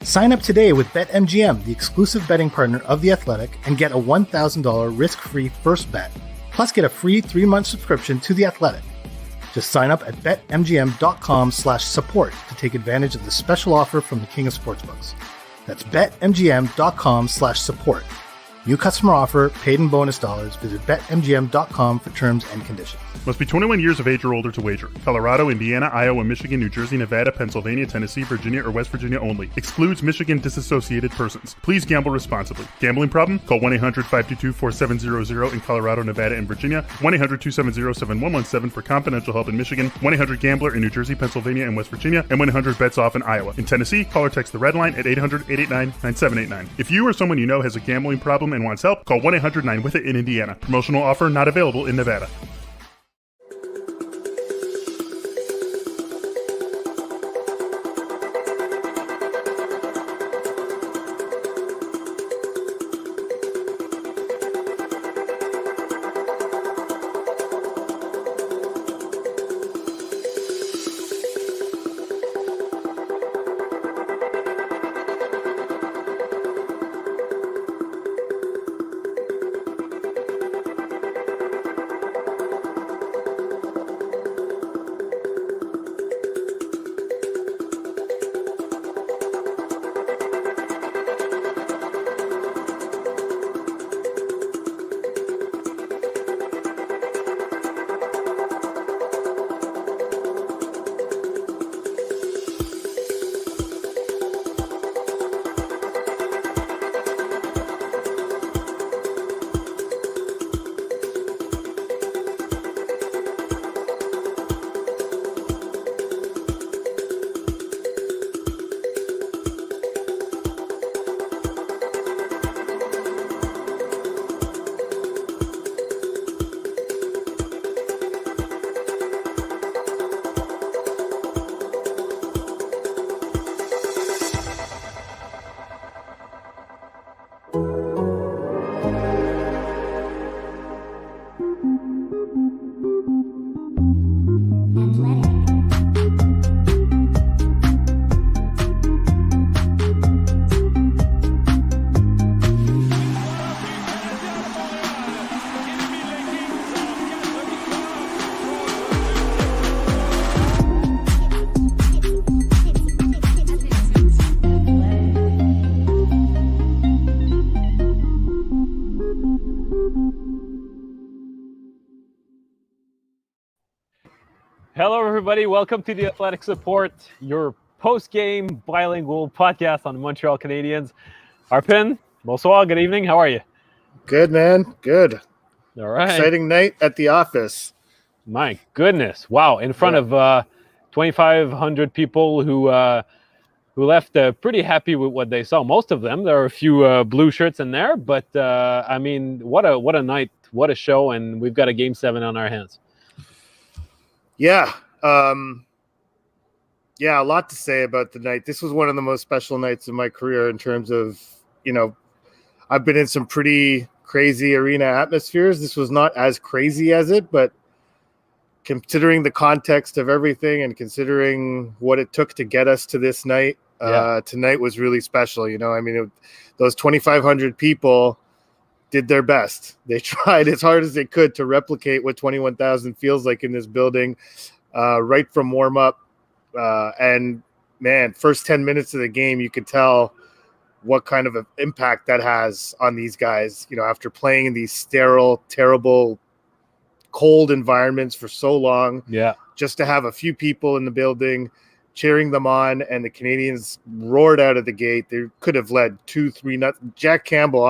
Sign up today with BetMGM, the exclusive betting partner of The Athletic, and get a $1,000 risk-free first bet. Plus, get a free 3-month subscription to The Athletic. Just sign up at betmgm.com/support to take advantage of the special offer from the King of Sportsbooks. That's betmgm.com/support. New customer offer, paid in bonus dollars. Visit betmgm.com for terms and conditions. Must be 21 years of age or older to wager. Colorado, Indiana, Iowa, Michigan, New Jersey, Nevada, Pennsylvania, Tennessee, Virginia, or West Virginia only. Excludes Michigan disassociated persons. Please gamble responsibly. Gambling problem? Call 1-800-522-4700 in Colorado, Nevada, and Virginia. 1-800-270-7117 for confidential help in Michigan. 1-800-GAMBLER in New Jersey, Pennsylvania, and West Virginia. And 1-800-BETS-OFF in Iowa. In Tennessee, call or text the red line at 800-889-9789. If you or someone you know has a gambling problem and wants help, call 1-800-9-WITH-IT in Indiana. Promotional offer not available in Nevada. Hello, everybody. Welcome to the Athletic Support, your post-game bilingual podcast on the Montreal Canadiens. Arpon, bonsoir, good evening. How are you? Good, man. Good. All right. Exciting night at the office. My goodness. Wow. In front of 2,500 people who left pretty happy with what they saw. Most of them. There are a few blue shirts in there, but I mean, what a night, what a show, and we've got a Game 7 on our hands. Yeah. A lot to say about the night. This was one of the most special nights of my career in terms of, I've been in some pretty crazy arena atmospheres. This was not as crazy as it, but considering the context of everything and considering what it took to get us to this night, tonight was really special. Those 2,500 people did their best. They tried as hard as they could to replicate what 21,000 feels like in this building, right from warm up. And man, first 10 minutes of the game, you could tell what kind of an impact that has on these guys, after playing in these sterile, terrible, cold environments for so long. Yeah. Just to have a few people in the building cheering them on, and the Canadiens roared out of the gate. They could have led 2-3. Jack Campbell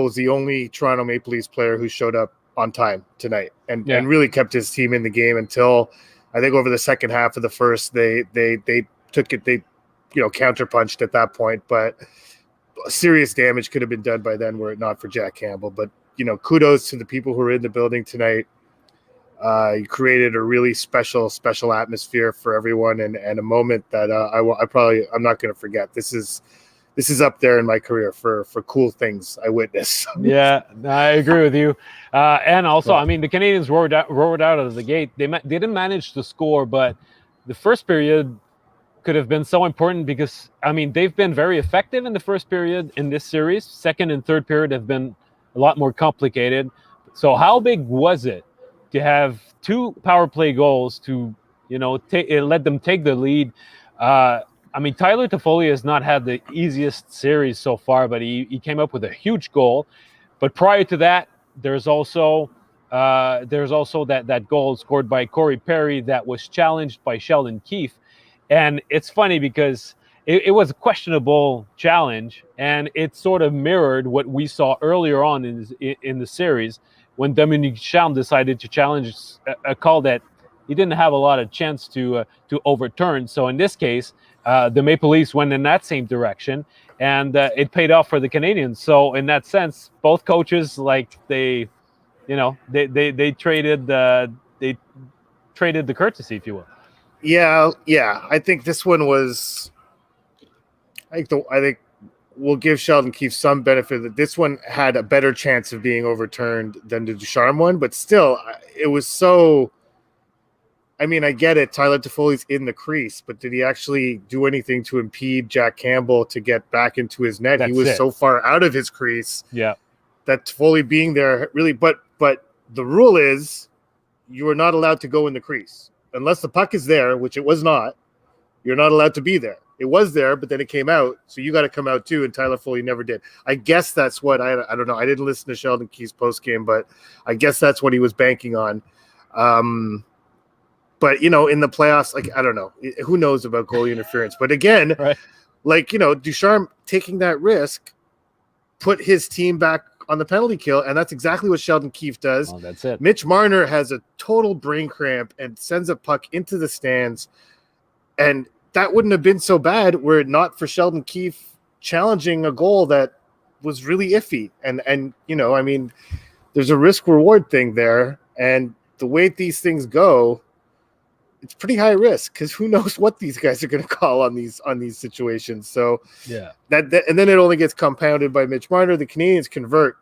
was the only Toronto Maple Leafs player who showed up on time tonight and really kept his team in the game until I think over the second half of the first, they took it. They, counterpunched at that point, but serious damage could have been done by then were it not for Jack Campbell. But, kudos to the people who were in the building tonight. You created a really special atmosphere for everyone and a moment that I'm not going to forget. This is up there in my career for cool things I witnessed. Yeah, I agree with you. And also, I mean, the Canadiens roared out of the gate. They didn't manage to score, but the first period, could have been so important because, I mean, they've been very effective in the first period in this series. Second and third period have been a lot more complicated. So how big was it to have 2 power play goals to, let them take the lead? I mean, Tyler Toffoli has not had the easiest series so far, but he came up with a huge goal. But prior to that, there's also that goal scored by Corey Perry that was challenged by Sheldon Keefe. And it's funny because it was a questionable challenge, and it sort of mirrored what we saw earlier on in the series when Dominique Charme decided to challenge a call that he didn't have a lot of chance to overturn. So in this case, the Maple Leafs went in that same direction, and it paid off for the Canadiens. So in that sense, both coaches, they traded the courtesy, if you will. Yeah. I think this one was. I think we'll give Sheldon Keefe some benefit that this one had a better chance of being overturned than the Ducharme one, but still, it was so. I mean, I get it. Tyler Toffoli's in the crease, but did he actually do anything to impede Jack Campbell to get back into his net? He was so far out of his crease. Yeah, that Toffoli being there really. But the rule is you are not allowed to go in the crease unless the puck is there, which it was not. You're not allowed to be there. It was there, but then it came out, so you got to come out too. And Tyler Toffoli never did. I guess that's what I don't know. I didn't listen to Sheldon Keefe's post game, but I guess that's what he was banking on. But, in the playoffs, I don't know. Who knows about goalie interference? But again, right. Ducharme taking that risk put his team back on the penalty kill, and that's exactly what Sheldon Keefe does. Oh, that's it. Mitch Marner has a total brain cramp and sends a puck into the stands, and that wouldn't have been so bad were it not for Sheldon Keefe challenging a goal that was really iffy. And I mean, there's a risk-reward thing there, and the way these things go, it's pretty high risk because who knows what these guys are going to call on these situations. So yeah, that and then it only gets compounded by Mitch Marner. The Canadiens convert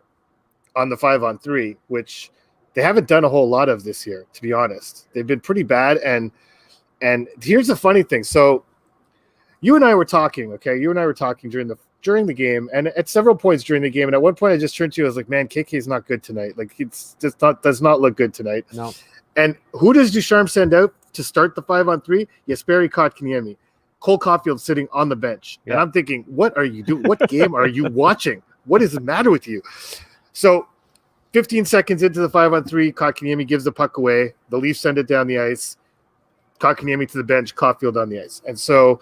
on the 5-on-3, which they haven't done a whole lot of this year, to be honest. They've been pretty bad. And here's the funny thing. So you and I were talking, okay? You and I were talking during the game, and at several points during the game. And at one point, I just turned to you. I was like, "Man, KK is not good tonight. Like, it's just does not look good tonight." No. And who does Ducharme send out to start the 5-on-3? Jesperi Kotkaniemi. Cole Caulfield sitting on the bench. Yeah. And I'm thinking, what are you doing? What game are you watching? What is the matter with you? So 15 seconds into the 5-on-3, Kotkaniemi gives the puck away. The Leafs send it down the ice. Kotkaniemi to the bench, Caulfield on the ice. And so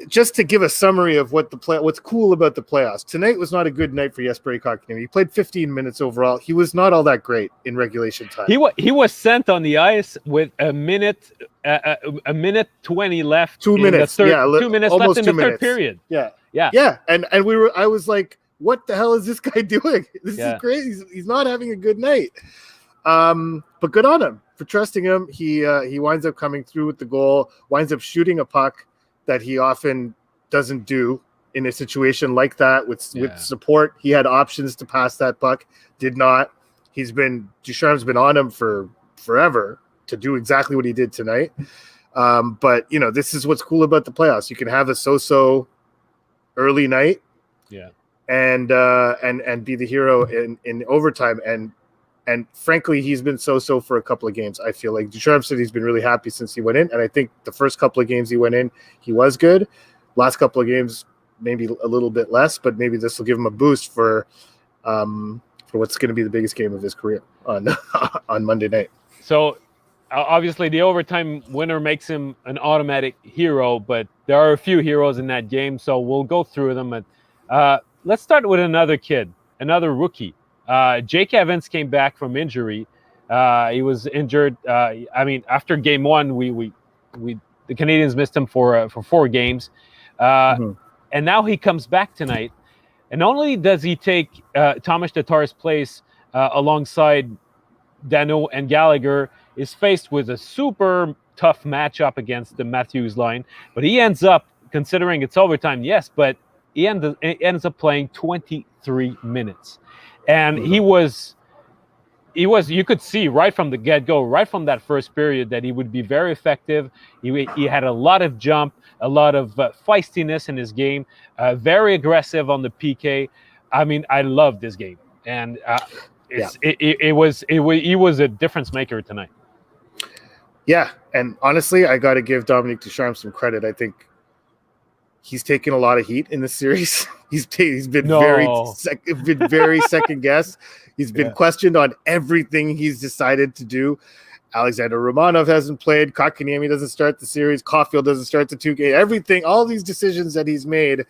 just to give a summary of what's cool about the playoffs, tonight was not a good night for Jesperi Kotkaniemi. He played 15 minutes overall. He was not all that great in regulation time. He was sent on the ice with a minute 20 left. 2 minutes. 2 minutes left in the third period. Yeah. And I was like, what the hell is this guy doing? This is crazy. He's not having a good night. But good on him for trusting him. He winds up coming through with the goal, winds up shooting a puck that he often doesn't do in a situation like that with support. He had options to pass that puck, did not. Ducharme's been on him for forever to do exactly what he did tonight. But this is what's cool about the playoffs. You can have a so-so early night, and be the hero in overtime. And frankly, he's been so-so for a couple of games. I feel like Ducharme said he's been really happy since he went in. And I think the first couple of games he went in, he was good. Last couple of games, maybe a little bit less, but maybe this will give him a boost for what's going to be the biggest game of his career on Monday night. So obviously the overtime winner makes him an automatic hero, but there are a few heroes in that game. So we'll go through them. And let's start with another rookie. Jake Evans came back from injury. He was injured. After game one, the Canadiens missed him for 4 games, and now he comes back tonight. And not only does he take Thomas Tatar's place alongside Danault and Gallagher, is faced with a super tough matchup against the Matthews line, but he ends up, considering it's overtime, yes, but he ends up playing 23 minutes. And he was you could see right from the get-go, right from that first period, that he would be very effective. He had a lot of jump, a lot of feistiness in his game, very aggressive on the PK. I mean, I love this game, and he was a difference maker tonight. Yeah, and honestly, I got to give Dominique Ducharme some credit. I think he's taken a lot of heat in this series. He's been very second guessed. He's been questioned on everything he's decided to do. Alexander Romanov hasn't played. Kotkaniemi doesn't start the series. Caulfield doesn't start the 2 game. Everything, all these decisions that he's made,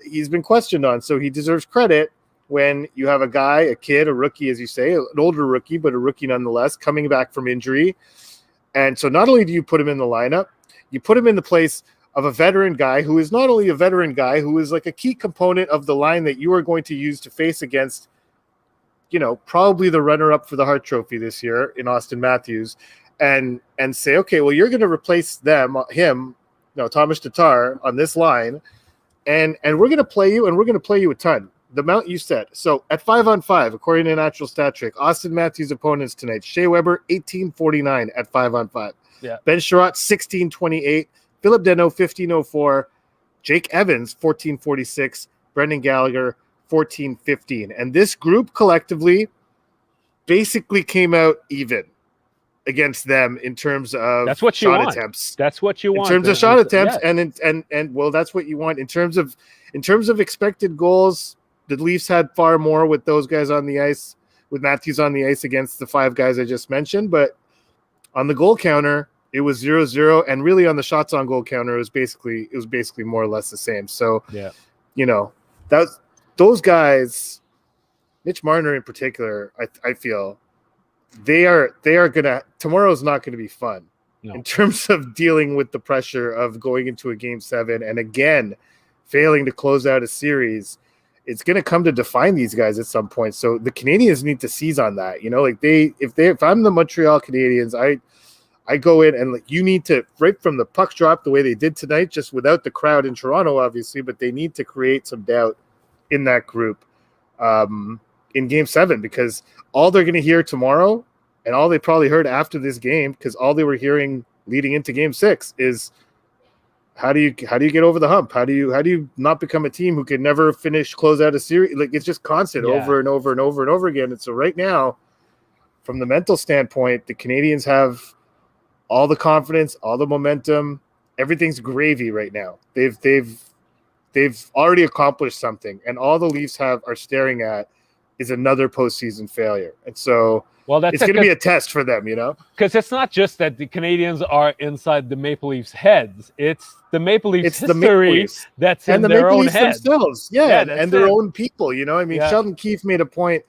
he's been questioned on. So he deserves credit when you have a guy, a kid, a rookie, as you say, an older rookie, but a rookie nonetheless, coming back from injury. And so not only do you put him in the lineup, you put him in the place of a veteran guy who is not only a veteran guy, who is like a key component of the line that you are going to use to face against, probably the runner-up for the Hart Trophy this year in Austin Matthews, and say, okay, well, you're going to replace him, Thomas Tatar on this line, and we're going to play you, and we're going to play you a ton. The amount you said. So at 5-on-5, according to Natural Stat Trick, Austin Matthews' opponents tonight: Shea Weber 18.49 at 5-on-5, Ben Sherratt 16.28, Philip Deneau 15.04, Jake Evans 14.46, Brendan Gallagher 14.15, and this group collectively basically came out even against them in terms of shot attempts. That's what you want in terms of shot attempts, and well, that's what you want in terms of expected goals. The Leafs had far more with those guys on the ice, with Matthews on the ice against the 5 guys I just mentioned. But on the goal counter, it was 0-0, and really on the shots on goal counter, it was basically more or less the same. So, those guys, Mitch Marner in particular, I feel they are gonna. Tomorrow's not going to be fun in terms of dealing with the pressure of going into a Game 7 and again failing to close out a series. It's going to come to define these guys at some point. So the Canadiens need to seize on that. If I'm the Montreal Canadiens, I go in and you need to, right from the puck drop, the way they did tonight, just without the crowd in Toronto, obviously, but they need to create some doubt in that group in Game 7, because all they're going to hear tomorrow, and all they probably heard after this game, because all they were hearing leading into Game 6 is, how do you get over the hump? How do you not become a team who can never close out a series? Like, it's just constant over and over and over and over again. And so right now, from the mental standpoint, the Canadiens have all the confidence, all the momentum. Everything's gravy right now. They've already accomplished something, and all the Leafs are staring at is another postseason failure. And so it's going to be a test for them, because it's not just that the Canadiens are inside the Maple Leafs' heads; it's the Maple Leafs' history that's in their own heads themselves, and their own people. Sheldon Keefe made a point.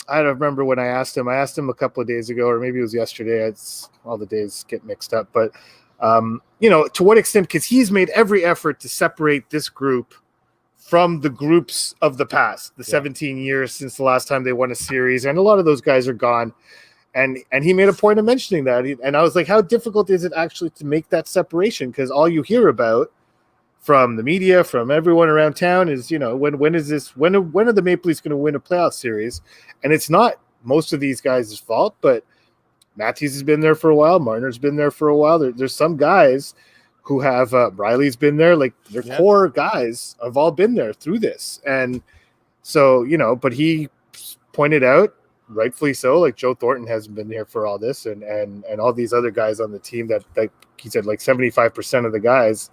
I don't remember when I asked him. I asked him a couple of days ago, or maybe it was yesterday. All the days get mixed up, but to what extent? Because he's made every effort to separate this group from the groups of the past, the 17 years since the last time they won a series, and a lot of those guys are gone. And he made a point of mentioning that. And I was like, how difficult is it actually to make that separation? Because all you hear about from the media, from everyone around town is, when are the Maple Leafs going to win a playoff series? And it's not most of these guys' fault, but Matthews has been there for a while. Marner's been there for a while. There's some guys who have Riley's been there, like their core guys have all been there through this. And so, but he pointed out, rightfully so, like Joe Thornton hasn't been here for all this, and all these other guys on the team that he said, like 75% of the guys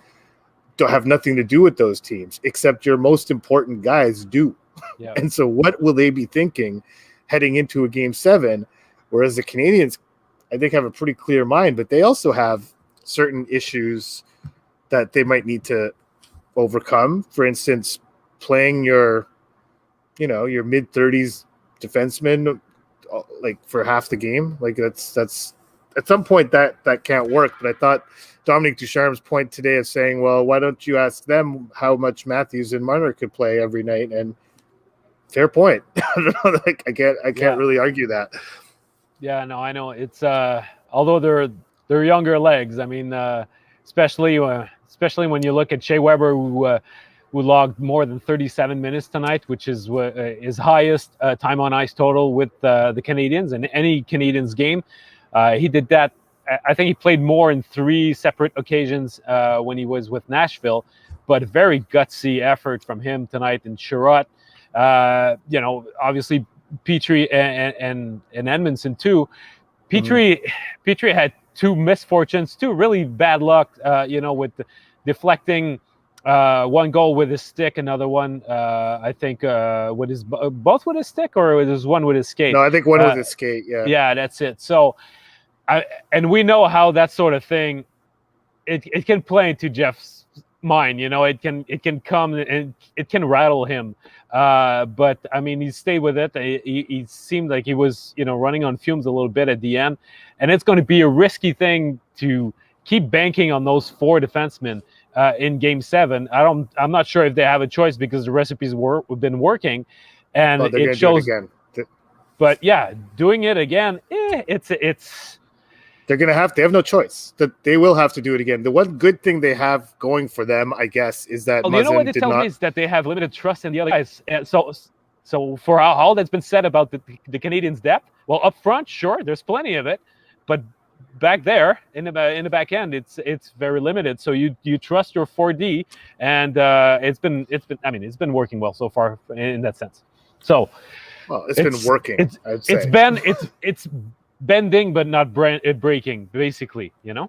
don't have nothing to do with those teams, except your most important guys do. Yeah. And so what will they be thinking heading into a Game 7? Whereas the Canadiens, I think, have a pretty clear mind, but they also have certain issues that they might need to overcome. For instance, playing your mid-30s defenseman like for half the game, like that's at some point that can't work. But I thought Dominique Ducharme's point today of saying, well, why don't you ask them how much Matthews and Marner could play every night? And fair point. I don't know, like I can't really argue that. Yeah, no, I know it's although they're younger legs. I mean, especially when you look at Shea Weber, who logged more than 37 minutes tonight, which is his highest time on ice total with the Canadiens in any Canadiens game. He did that. I think he played more in 3 separate occasions when he was with Nashville, but very gutsy effort from him tonight. And Sherratt, obviously Petrie and Edmondson too. Petrie had 2 misfortunes, 2 really bad luck, with deflecting one goal with his stick, another one, I think, both with his stick, or was one with his skate? No, I think one with his skate, yeah. Yeah, that's it. So, and we know how that sort of thing, it can play into Jeff's mind, it can come and it can rattle him. But I mean, he stayed with it. He seemed like he was, running on fumes a little bit at the end, and it's going to be a risky thing to keep banking on those 4 defensemen in Game 7. I'm not sure if they have a choice because the recipes have been working, and it shows. Do it again. But yeah, doing it again, it's. They're going to have. They have no choice. They will have to do it again. The one good thing they have going for them, I guess, is that what it tells me is that they have limited trust in the other guys. And so for all that's been said about the Canadiens' depth, well, up front, sure, there's plenty of it, but back there in the back end, it's very limited. So you trust your 4D, and it's been working well so far in that sense. So, well, it's been working. I'd say. It's bending but not breaking, basically. Yeah.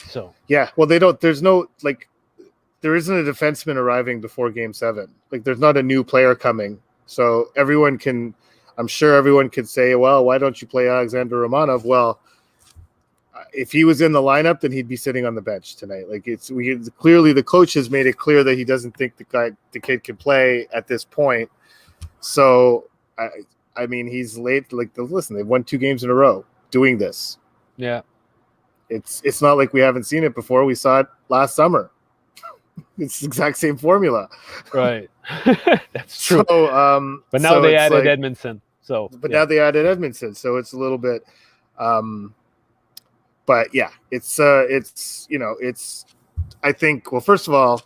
So yeah. Well, they don't. There's no there isn't a defenseman arriving before Game 7. There's not a new player coming. So I'm sure everyone could say, well, why don't you play Alexander Romanov? Well, if he was in the lineup, then he'd be sitting on the bench tonight. Clearly the coach has made it clear that he doesn't think the kid can play at this point. So I mean, he's late. Listen, they've won 2 games in a row doing this. Yeah, it's not like we haven't seen it before. We saw it last summer. It's the exact same formula. Right. That's true. So, but now they added Edmondson. So, now they added Edmondson. So it's a little bit. But yeah, it's. I think. Well, first of all,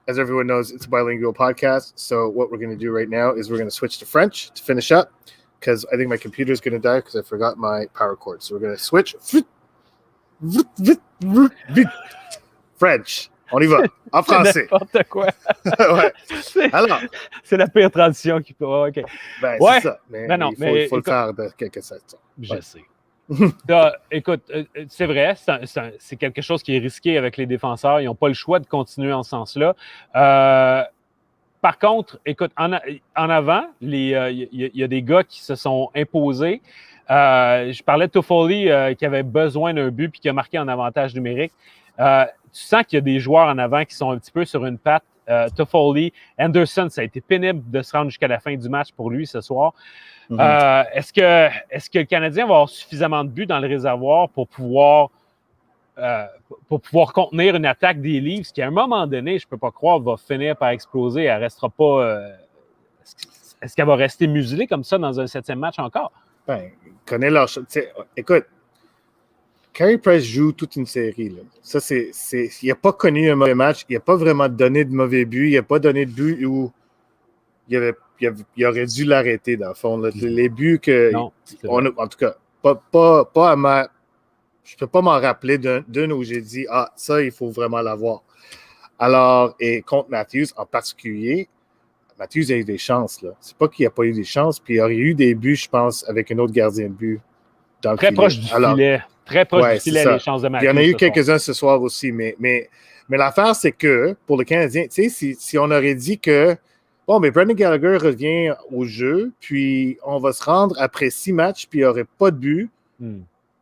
as everyone knows, it's a bilingual podcast. So what we're going to do right now is we're going to switch to French to finish up, because I think my computer is going to die because I forgot my power cord. So we're going to switch. French. On y va. En français. N'importe quoi. Ouais. Alors. C'est la pire transition qui peut. OK. Ben, ouais. C'est ça. Mais il faut le faire de quelque sorte. Je sais. Écoute, c'est vrai, c'est quelque chose qui est risqué avec les défenseurs. Ils n'ont pas le choix de continuer en ce sens-là. Par contre, écoute, en avant, il y a des gars qui se sont imposés. Je parlais de Toffoli qui avait besoin d'un but puis qui a marqué en avantage numérique. Tu sens qu'il y a des joueurs en avant qui sont un petit peu sur une patte. Toffoli, Anderson, ça a été pénible de se rendre jusqu'à la fin du match pour lui ce soir. Est-ce que le Canadien va avoir suffisamment de buts dans le réservoir pour pouvoir contenir une attaque des Leafs qui, à un moment donné, je ne peux pas croire, va finir par exploser. Elle restera pas. Est-ce qu'elle va rester muselée comme ça dans un 7e match encore? Ben, connaît leur. Écoute, Carey Price joue toute une série. Là. Ça, il n'a pas connu un mauvais match. Il n'a pas vraiment donné de mauvais buts. Il n'a pas donné de but où il aurait dû l'arrêter, dans le fond. Là. Les buts que. Non, en tout cas, pas à ma. Je ne peux pas m'en rappeler d'une où j'ai dit ça, il faut vraiment l'avoir. Alors, et contre Matthews en particulier, Matthews a eu des chances. Là. C'est pas qu'il n'a pas eu des chances, puis il aurait eu des buts, je pense, avec un autre gardien de but dans le filet. Proche du filet. Très proche du filet, les chances de Matthews. Il y en a eu quelques-uns ce soir aussi, mais l'affaire, c'est que pour le Canadien, tu sais, si on aurait dit que mais Brendan Gallagher revient au jeu, puis on va se rendre après 6 matchs, puis il n'y aurait pas de but.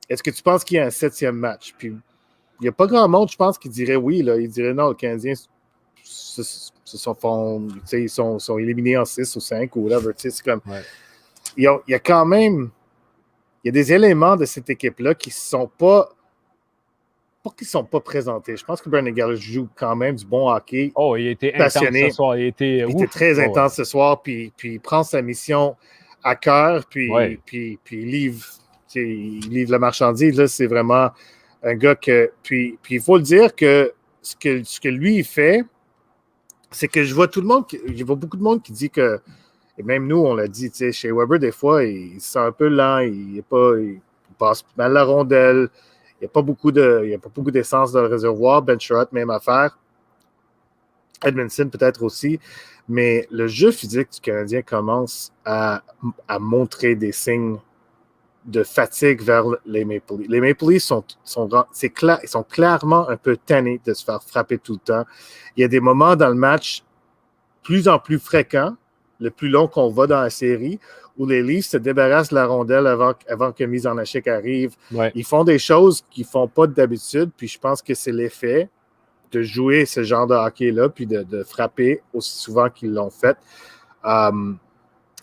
Est-ce que tu penses qu'il y a un 7e match? Puis il n'y a pas grand monde, je pense, qui dirait oui. Là. Il dirait non, le Canadien ils sont éliminés en 6 ou 5 ou whatever. C'est comme. Ouais. Il y a quand même. Il y a des éléments de cette équipe-là qui ne sont pas. Pas qu'ils ne sont pas présentés. Je pense que Brendan Gallagher joue quand même du bon hockey. Oh, il était passionné. Intense ce soir. Il était très intense ce soir. Puis il prend sa mission à cœur. Puis il livre la marchandise. Là, c'est vraiment un gars que. Puis il faut le dire que ce que lui il fait, c'est que je vois beaucoup de monde qui dit que, et même nous, on l'a dit, chez Weber, des fois, il se sent un peu lent, il passe mal la rondelle, il n'y a pas beaucoup d'essence dans le réservoir. Ben Sherratt, même affaire. Edmondson peut-être aussi, mais le jeu physique du Canadien commence à montrer des signes de fatigue vers les Maple Leafs. Les Maple Leafs ils sont clairement un peu tannés de se faire frapper tout le temps. Il y a des moments dans le match plus en plus fréquents, le plus long qu'on va dans la série, où les Leafs se débarrassent de la rondelle avant que mise en échec arrive. Ouais. Ils font des choses qu'ils ne font pas d'habitude, puis je pense que c'est l'effet de jouer ce genre de hockey-là, puis de frapper aussi souvent qu'ils l'ont fait.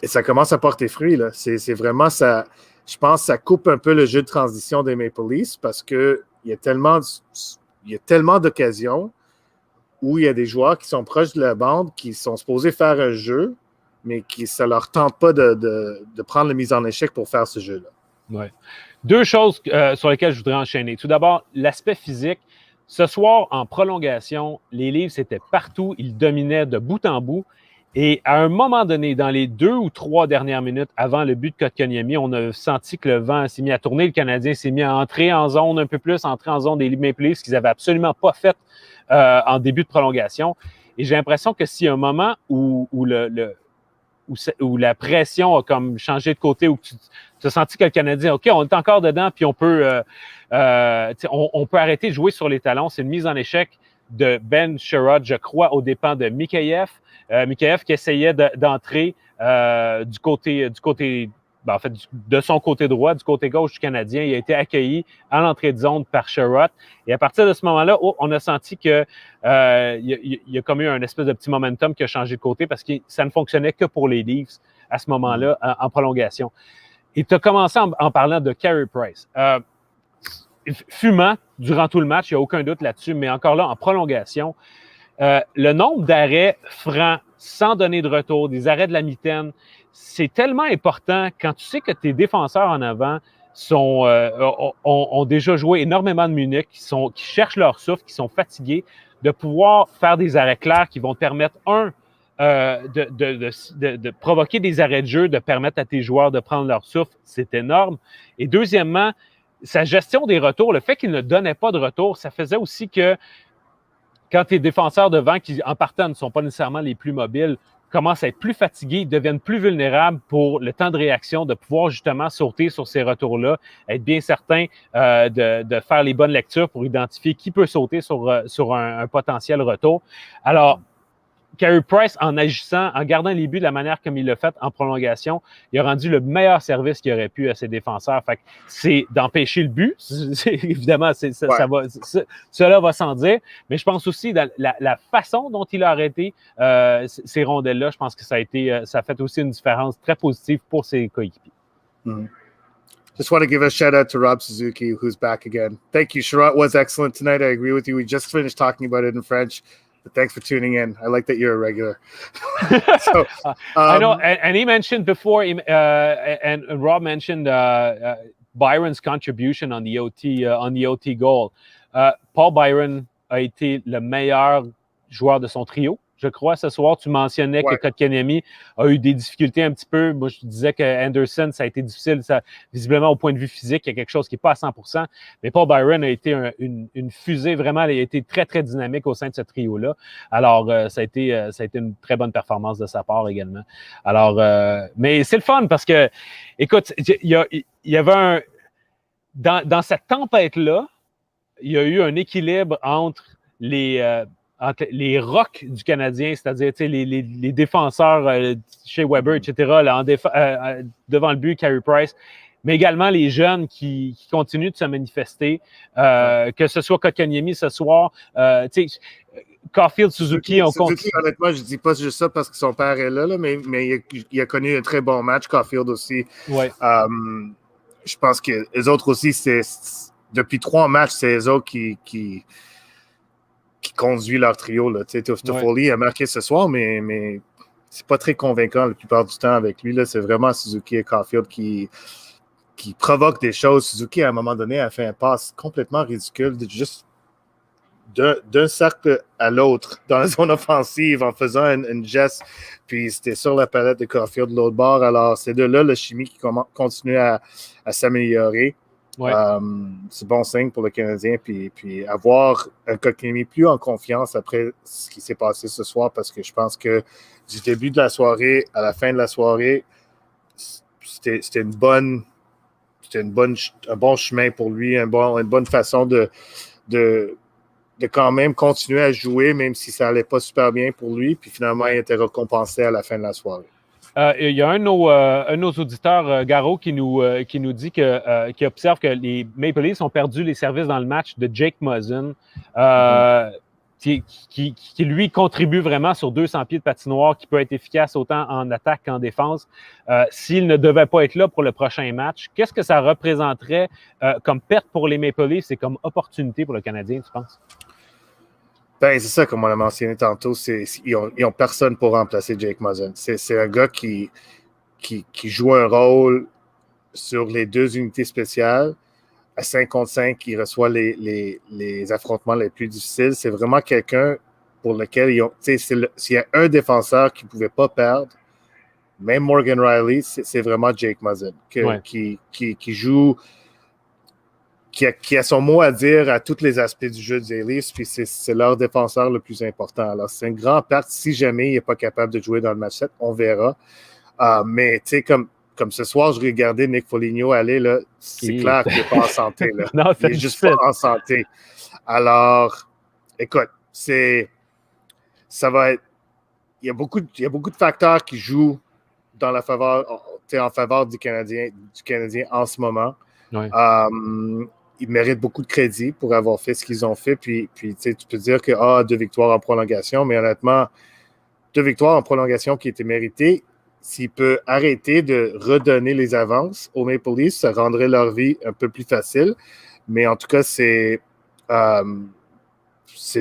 Et ça commence à porter fruit, là. C'est vraiment ça. Je pense que ça coupe un peu le jeu de transition des Maple Leafs parce qu'il y a tellement d'occasions où il y a des joueurs qui sont proches de la bande, qui sont supposés faire un jeu, mais ça ne leur tente pas de prendre la mise en échec pour faire ce jeu-là. Ouais. Deux choses sur lesquelles je voudrais enchaîner. Tout d'abord, l'aspect physique. Ce soir, en prolongation, les Leafs étaient partout. Ils dominaient de bout en bout. Et à un moment donné, dans les 2 ou 3 dernières minutes avant le but de Kotkaniemi, on a senti que le vent s'est mis à tourner. Le Canadien s'est mis à entrer en zone un peu plus, entrer en zone des Maple Leafs, ce qu'ils n'avaient absolument pas fait en début de prolongation. Et j'ai l'impression que s'il y a un moment où la pression a comme changé de côté, où tu as senti que le Canadien, OK, on est encore dedans, puis on peut arrêter de jouer sur les talons. C'est une mise en échec de Ben Sherratt, je crois, aux dépens de Mikheyev. Mikheyev qui essayait d'entrer du côté de son côté droit, du côté gauche du Canadien. Il a été accueilli à l'entrée de zone par Sherratt. Et à partir de ce moment-là, on a senti qu'il y a comme eu un espèce de petit momentum qui a changé de côté parce que ça ne fonctionnait que pour les Leafs à ce moment-là, en prolongation. Et tu as commencé en parlant de Carey Price. Fumant durant tout le match, il n'y a aucun doute là-dessus, mais encore là, en prolongation, le nombre d'arrêts francs sans donner de retour, des arrêts de la mitaine, c'est tellement important quand tu sais que tes défenseurs en avant ont déjà joué énormément de minutes, qui cherchent leur souffle, qui sont fatigués, de pouvoir faire des arrêts clairs qui vont te permettre, de provoquer des arrêts de jeu, de permettre à tes joueurs de prendre leur souffle, c'est énorme. Et deuxièmement, sa gestion des retours, le fait qu'il ne donnait pas de retour, ça faisait aussi que quand tes défenseurs devant, qui en partant ne sont pas nécessairement les plus mobiles, commencent à être plus fatigués, deviennent plus vulnérables pour le temps de réaction, de pouvoir justement sauter sur ces retours-là, être bien certain de faire les bonnes lectures pour identifier qui peut sauter sur un potentiel retour. Alors, Carey Price, en agissant, en gardant les buts de la manière comme il l'a fait en prolongation, il a rendu le meilleur service qu'il aurait pu à ses défenseurs. Fait que c'est d'empêcher le but. Évidemment, cela va sans dire. Mais je pense aussi dans la façon dont il a arrêté ces rondelles-là, je pense que ça a fait aussi une différence très positive pour ses coéquipiers. Mm-hmm. Just want to give a shout out to Rob Suzuki, who's back again. Thank you. Sherratt was excellent tonight. I agree with you. We just finished talking about it in French. But thanks for tuning in. I like that you're a regular. So, I know, and he mentioned before, and Rob mentioned Byron's contribution on the OT goal. Paul Byron a été le meilleur joueur de son trio, je crois, ce soir. Tu mentionnais que Kotkaniemi a eu des difficultés un petit peu. Moi, je disais que Anderson, ça a été difficile. Visiblement, au point de vue physique, il y a quelque chose qui n'est pas à 100%. Mais Paul Byron a été une fusée, vraiment. Il a été très, très dynamique au sein de ce trio-là. Alors, ça a été une très bonne performance de sa part également. Alors, mais c'est le fun parce que, écoute, il y avait dans cette tempête-là, il y a eu un équilibre entre les rocks du Canadien, c'est-à-dire les défenseurs chez Weber, etc., là, devant le but, Carey Price, mais également les jeunes qui continuent de se manifester, que ce soit Kotkaniemi ce soir, Caulfield, Suzuki. Honnêtement, je ne dis pas juste ça parce que son père est là, mais il a connu un très bon match, Caulfield aussi. Ouais. Je pense que les autres aussi, depuis 3 matchs, c'est eux autres qui conduit leur trio. Toffoli a marqué ce soir, mais c'est pas très convaincant la plupart du temps avec lui. Là. C'est vraiment Suzuki et Caulfield qui provoquent des choses. Suzuki, à un moment donné, a fait un passe complètement ridicule, juste d'un cercle à l'autre dans la zone offensive en faisant une geste, puis c'était sur la palette de Caulfield de l'autre bord. Alors, c'est de là la chimie qui continue à s'améliorer. Ouais. C'est bon signe pour le Canadien, puis avoir un Kotkaniemi plus en confiance après ce qui s'est passé ce soir, parce que je pense que du début de la soirée à la fin de la soirée, c'était un bon chemin pour lui, une bonne façon de quand même continuer à jouer, même si ça n'allait pas super bien pour lui, puis finalement, il était récompensé à la fin de la soirée. Il y a un de nos auditeurs, Garo, qui nous dit qu'il observe que les Maple Leafs ont perdu les services dans le match de Jake Muzzin, qui lui contribue vraiment sur 200 pieds de patinoire, qui peut être efficace autant en attaque qu'en défense. S'il ne devait pas être là pour le prochain match, qu'est-ce que ça représenterait comme perte pour les Maple Leafs et comme opportunité pour le Canadien, tu penses? Ben, c'est ça, comme on l'a mentionné tantôt, ils ont personne pour remplacer Jake Muzzin. C'est un gars qui joue un rôle sur les 2 unités spéciales. À 5 contre 5, il reçoit les affrontements les plus difficiles. C'est vraiment quelqu'un pour lequel s'il y a un défenseur qui ne pouvait pas perdre, même Morgan Riley, c'est vraiment Jake Muzzin, qui joue, qui a son mot à dire à tous les aspects du jeu des Leafs, puis c'est leur défenseur le plus important. Alors, c'est une grande perte. Si jamais il n'est pas capable de jouer dans le match 7, on verra. Mais, tu sais, comme ce soir, je regardais Nick Foligno aller, là, c'est clair qu'il n'est pas en santé. Là. Non, il n'est juste pas en santé. Alors, écoute, ça va être... Il y a beaucoup de facteurs qui jouent en faveur du Canadien en ce moment. Ouais. Ils méritent beaucoup de crédit pour avoir fait ce qu'ils ont fait. Puis tu peux dire que 2 victoires en prolongation, mais honnêtement, 2 victoires en prolongation qui étaient méritées, s'il peut arrêter de redonner les avances aux Maple Leafs, ça rendrait leur vie un peu plus facile. Mais en tout cas, c'est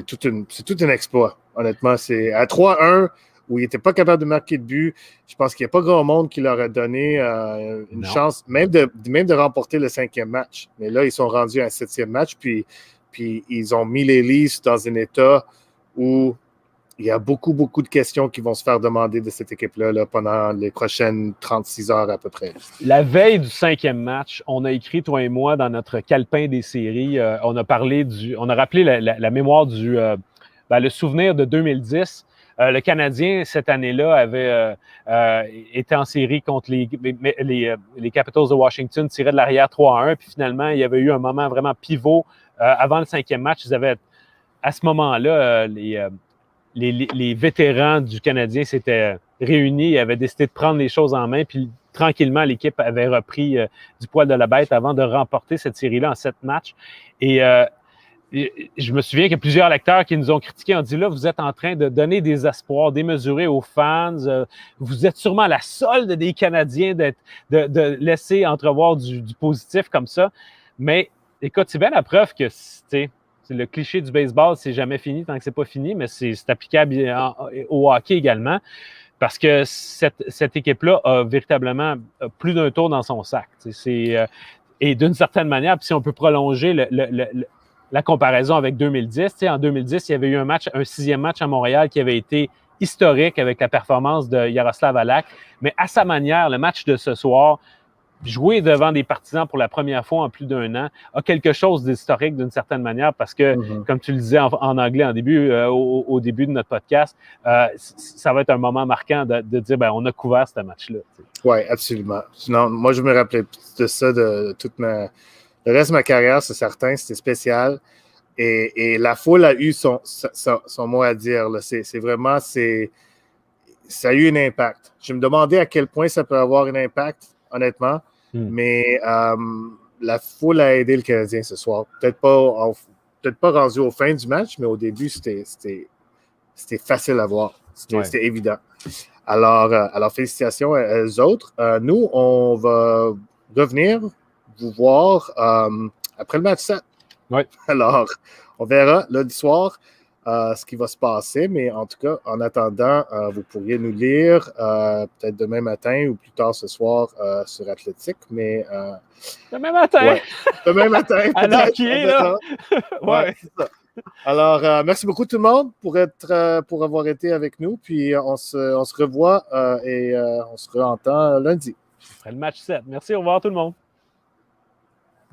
tout un exploit. Honnêtement, c'est à 3-1 où il n'était pas capable de marquer de but. Je pense qu'il n'y a pas grand monde qui leur a donné une chance, même de remporter le 5e match. Mais là, ils sont rendus à un 7e match, puis ils ont mis les Leafs dans un état où il y a beaucoup, beaucoup de questions qui vont se faire demander de cette équipe-là pendant les prochaines 36 heures à peu près. La veille du 5e match, on a écrit, toi et moi, dans notre calepin des séries, on a rappelé la mémoire le souvenir de 2010. Le Canadien, cette année-là, avait été en série contre les Capitals de Washington, tiré de l'arrière 3-1, puis finalement, il y avait eu un moment vraiment pivot avant le 5e match. Ils avaient, à ce moment-là, les vétérans du Canadien s'étaient réunis et avaient décidé de prendre les choses en main, puis tranquillement, l'équipe avait repris du poil de la bête avant de remporter cette série-là en 7 matchs. Et je me souviens qu'il y a plusieurs lecteurs qui nous ont critiqués, ont dit là, vous êtes en train de donner des espoirs démesurés aux fans, vous êtes sûrement à la solde des Canadiens de laisser entrevoir du positif comme ça. Mais écoute, c'est bien la preuve que c'est le cliché du baseball, c'est jamais fini tant que c'est pas fini, mais c'est applicable au hockey également, parce que cette équipe-là a véritablement plus d'un tour dans son sac. Et d'une certaine manière, puis si on peut prolonger la comparaison avec 2010, en 2010, il y avait eu un 6e match à Montréal qui avait été historique avec la performance de Yaroslav Halak, mais à sa manière, le match de ce soir, jouer devant des partisans pour la première fois en plus d'1 an, a quelque chose d'historique d'une certaine manière parce que, comme tu le disais en anglais au début de notre podcast, ça va être un moment marquant de dire on a couvert ce match-là. Oui, absolument. Sinon, moi, je me rappelais de ça de toute le reste de ma carrière, c'est certain, c'était spécial. Et la foule a eu son mot à dire. Là. C'est vraiment, ça a eu un impact. Je me demandais à quel point ça peut avoir un impact, honnêtement. Mais la foule a aidé le Canadien ce soir. Peut-être pas rendu aux fins du match, mais au début, c'était facile à voir. C'était évident. Alors, félicitations à eux autres. Nous, on va revenir vous voir après le match 7. Ouais. Alors, on verra lundi soir ce qui va se passer, mais en tout cas, en attendant, vous pourriez nous lire peut-être demain matin ou plus tard ce soir sur Athlétique, mais... demain matin? Ouais. Demain matin, alors qui est là? Ouais, c'est ça. Alors, merci beaucoup tout le monde pour avoir été avec nous. Puis on se revoit et on se reentend lundi. Ce serait le match 7. Merci, au revoir tout le monde.